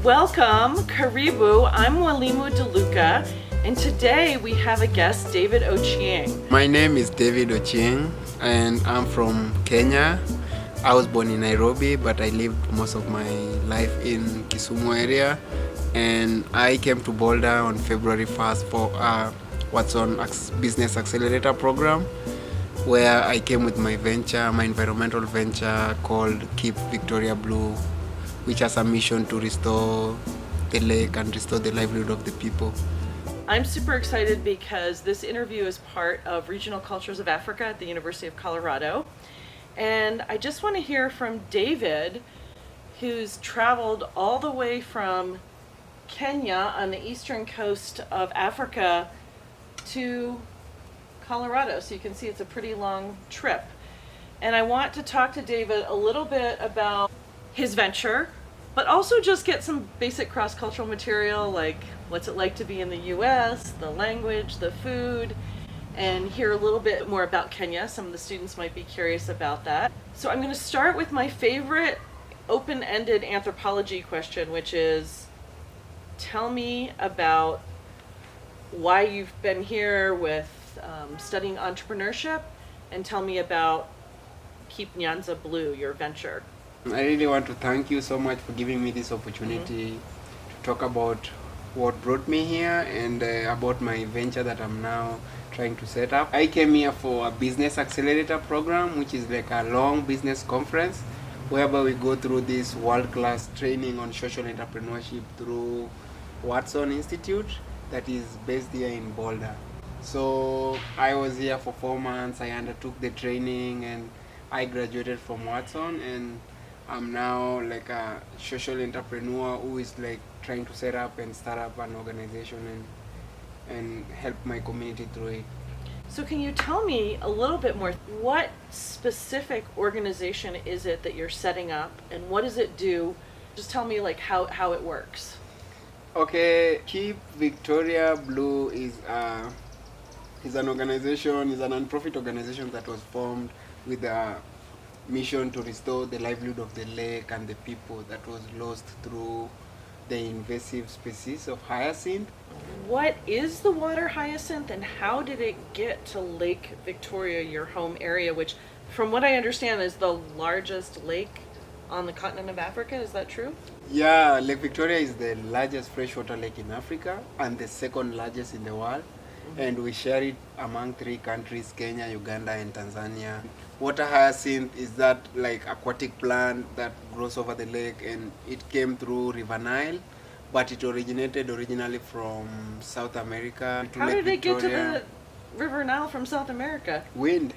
Welcome, Karibu. I'm Mwalimu DeLuca, and today we have a guest, David Ochieng. My name is David Ochieng, and I'm from Kenya. I was born in Nairobi, but I lived most of my life in Kisumu area, and I came to Boulder on February 1st for Watson Business Accelerator program, where I came with my environmental venture called Keep Victoria Blue, which has a mission to restore the lake and restore the livelihood of the people. I'm super excited because this interview is part of Regional Cultures of Africa at the University of Colorado. And I just want to hear from David, who's traveled all the way from Kenya on the eastern coast of Africa to Colorado. So you can see it's a pretty long trip. And I want to talk to David a little bit about his venture, but also just get some basic cross-cultural material, like what's it like to be in the US, the language, the food, and hear a little bit more about Kenya. Some of the students might be curious about that. So I'm going to start with my favorite open-ended anthropology question, which is, tell me about why you've been here with studying entrepreneurship, and tell me about Keep Nyanza Blue, your venture. I really want to thank you so much for giving me this opportunity to talk about what brought me here and about my venture that I'm now trying to set up. I came here for a business accelerator program, which is like a long business conference whereby we go through this world-class training on social entrepreneurship through Watson Institute that is based here in Boulder. So I was here for 4 months. I undertook the training and I graduated from Watson, and I'm now like a social entrepreneur who is like trying to set up and start up an organization and help my community through it. So can you tell me a little bit more? What specific organization is it that you're setting up, and what does it do? Just tell me like how it works. Okay, Keep Victoria Blue is an organization, is a non-profit organization that was formed with a mission to restore the livelihood of the lake and the people that was lost through the invasive species of hyacinth. What is the water hyacinth, and how did it get to Lake Victoria, your home area, which from what I understand is the largest lake on the continent of Africa? Is that true? Yeah, Lake Victoria is the largest freshwater lake in Africa and the second largest in the world. And we share it among 3 countries, Kenya, Uganda, and Tanzania. Water hyacinth is that like aquatic plant that grows over the lake, and it came through River Nile, but it originated originally from South America. How did it get to the River Nile from South America? Wind.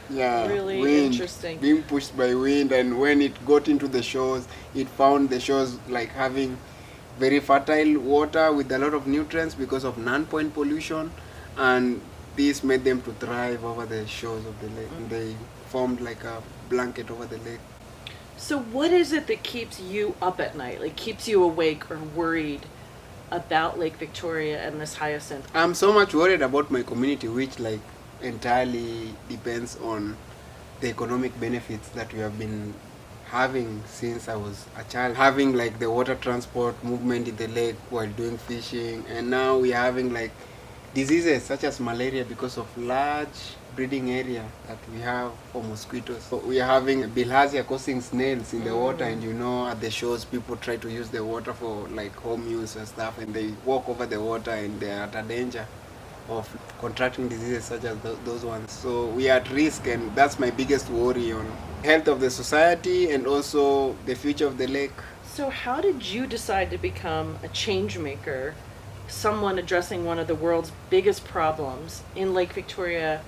Yeah, really wind, interesting. Being pushed by wind, and when it got into the shores, it found the shores like having very fertile water with a lot of nutrients because of non-point pollution, and this made them to thrive over the shores of the lake. And they formed like a blanket over the lake. So what is it that keeps you up at night, like keeps you awake or worried about Lake Victoria and this hyacinth? I'm so much worried about my community, which like entirely depends on the economic benefits that we have been having since I was a child, having like the water transport movement in the lake while doing fishing, and now we're having like diseases such as malaria because of large breeding area that we have for mosquitoes. So we are having bilharzia causing snails in the water, and you know at the shores people try to use the water for like home use and stuff, and they walk over the water and they are at a danger of contracting diseases such as those ones. So we are at risk, and that's my biggest worry on health of the society and also the future of the lake. So how did you decide to become a change maker, someone addressing one of the world's biggest problems in Lake Victoria,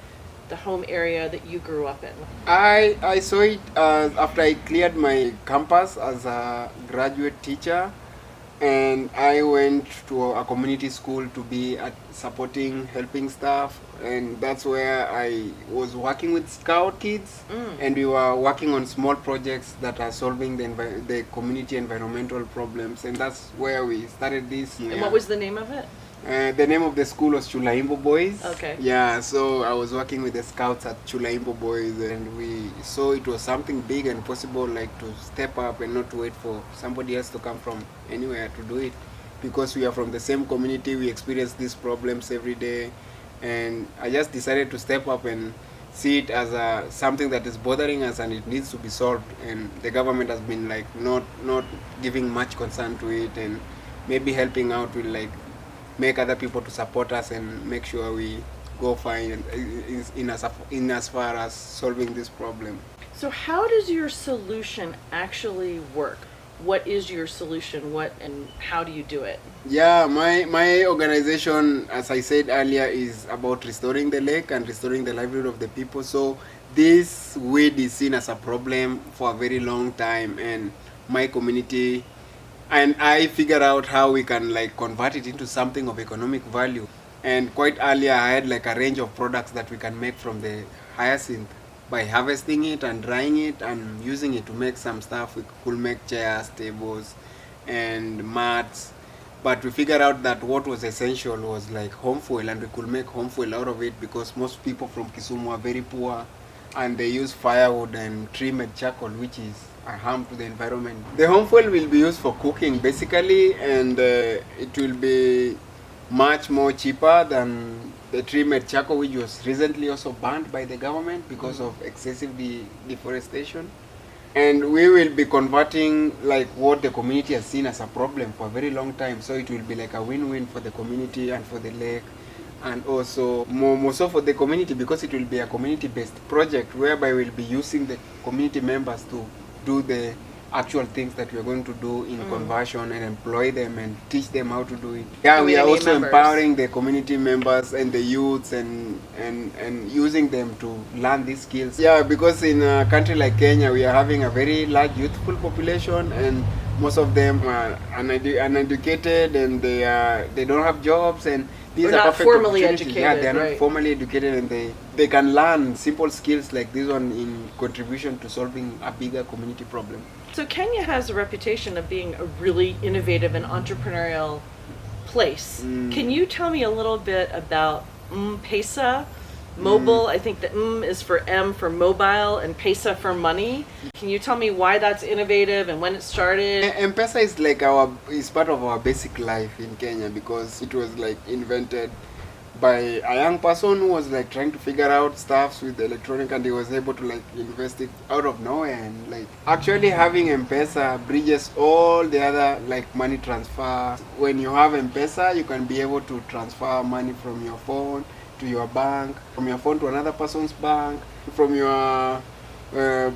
the home area that you grew up in? I saw it after I cleared my campus as a graduate teacher, and I went to a community school to be supporting, helping staff, and that's where I was working with Scout kids, and we were working on small projects that are solving the community environmental problems, and that's where we started this. And what was the name of it? The name of the school was Chulaimbo Boys. Okay. Yeah, so I was working with the scouts at Chulaimbo Boys, and we saw it was something big and possible, like to step up and not to wait for somebody else to come from anywhere to do it. Because we are from the same community, we experience these problems every day, and I just decided to step up and see it as something that is bothering us and it needs to be solved. And the government has been like not giving much concern to it, and maybe helping out with like make other people to support us and make sure we go fine in as far as solving this problem. So how does your solution actually work? What is your solution? What and how do you do it? Yeah, my organization, as I said earlier, is about restoring the lake and restoring the livelihood of the people. So this weed is seen as a problem for a very long time, and my community and I figure out how we can like convert it into something of economic value. And quite earlier I had like a range of products that we can make from the hyacinth by harvesting it and drying it and using it to make some stuff. We could make chairs, tables, and mats. But we figured out that what was essential was like home fuel, and we could make home fuel out of it because most people from Kisumu are very poor and they use firewood and tree-made charcoal, which is a harm to the environment. The home fuel will be used for cooking basically, and it will be much more cheaper than the tree-made charcoal, which was recently also banned by the government because of excessive deforestation. And we will be converting like what the community has seen as a problem for a very long time, so it will be like a win-win for the community and for the lake, and also more so for the community, because it will be a community-based project whereby we'll be using the community members to do the actual things that we're going to do in conversion and employ them and teach them how to do it. Yeah, we are also empowering the community members and the youths and using them to learn these skills. Yeah, because in a country like Kenya, we are having a very large youthful population, and most of them are uneducated, and they don't have jobs, and these are not perfect formally opportunities. educated. Yeah, they are right. not formally educated, and they can learn simple skills like this one in contribution to solving a bigger community problem. So Kenya has a reputation of being a really innovative and entrepreneurial place. Can you tell me a little bit about Pesa? Mobile, I think the is for M for mobile and Pesa for money. Can you tell me why that's innovative and when it started? Pesa is like is part of our basic life in Kenya, because it was like invented by a young person who was like trying to figure out stuffs with electronic, and he was able to like invest it out of nowhere. And like actually having M-Pesa bridges all the other like money transfer. When you have M-Pesa, you can be able to transfer money from your phone to your bank, from your phone to another person's bank, from your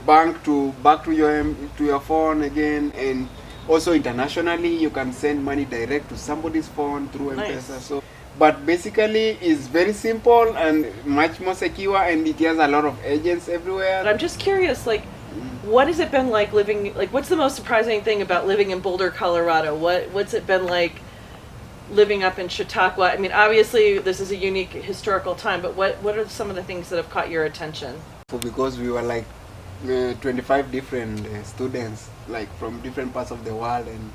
bank to back to your phone again. And also internationally, you can send money direct to somebody's phone through M-Pesa. Nice. So, but basically, it's very simple and much more secure, and it has a lot of agents everywhere. But I'm just curious, like, what has it been like living? Like, what's the most surprising thing about living in Boulder, Colorado? What's it been like living up in Chautauqua? I mean, obviously, this is a unique historical time, but what are some of the things that have caught your attention? Because we were like 25 different students, like from different parts of the world, and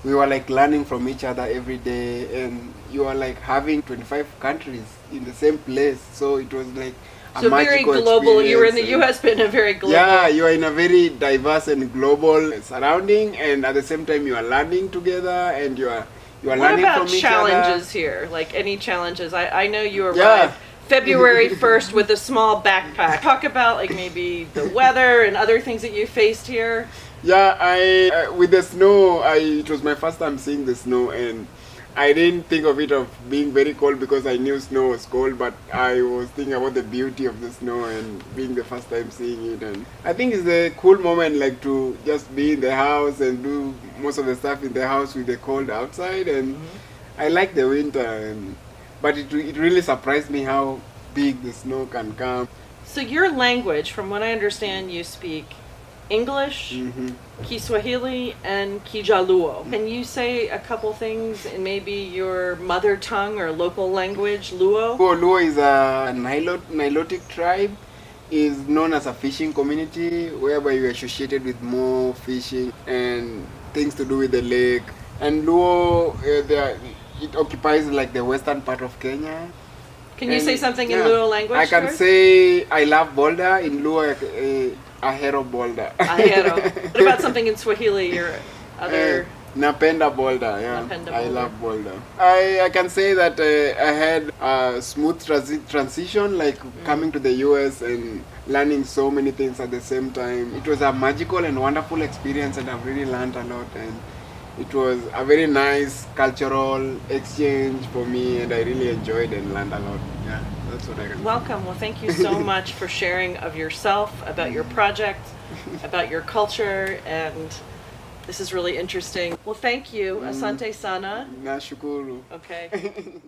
we were like learning from each other every day, and you are like having 25 countries in the same place, so it was like a So very magical global. You were in the experience. U.S., but in a very global. Yeah, you are in a very diverse and global surrounding, and at the same time you are learning together, and you are What learning about from each challenges other. here? Like any challenges? I know you arrived Yeah. February 1st with a small backpack. Talk about like maybe the weather and other things that you faced here. Yeah, I with the snow, it was my first time seeing the snow, and I didn't think of it of being very cold because I knew snow was cold, but I was thinking about the beauty of the snow and being the first time seeing it. And I think it's a cool moment, like to just be in the house and do most of the stuff in the house with the cold outside. And I like the winter, but it really surprised me how big the snow can come. So your language, from what I understand, you speak English, Kiswahili, and Kijaluo. Can you say a couple things in maybe your mother tongue or local language, Luo? Luo is a Nilotic tribe. Is known as a fishing community, whereby you are associated with more fishing and things to do with the lake. And Luo, it occupies like the western part of Kenya. Can you And, say something in yeah, Luo language? I can to us? say I love Boulder, in Luo, ahero Boulder. Ahero. What about something in Swahili, your other... Napenda Boulder, yeah. Napenda I Boulder. love Boulder. I can say that I had a smooth transition, like coming to the US and learning so many things at the same time. It was a magical and wonderful experience, and I've really learned a lot. And it was a very nice cultural exchange for me, and I really enjoyed and learned a lot. Yeah, that's what I can say. Welcome. Well, thank you so much for sharing of yourself, about your project, about your culture, and this is really interesting. Well, thank you. Asante sana. Nashukuru. Okay.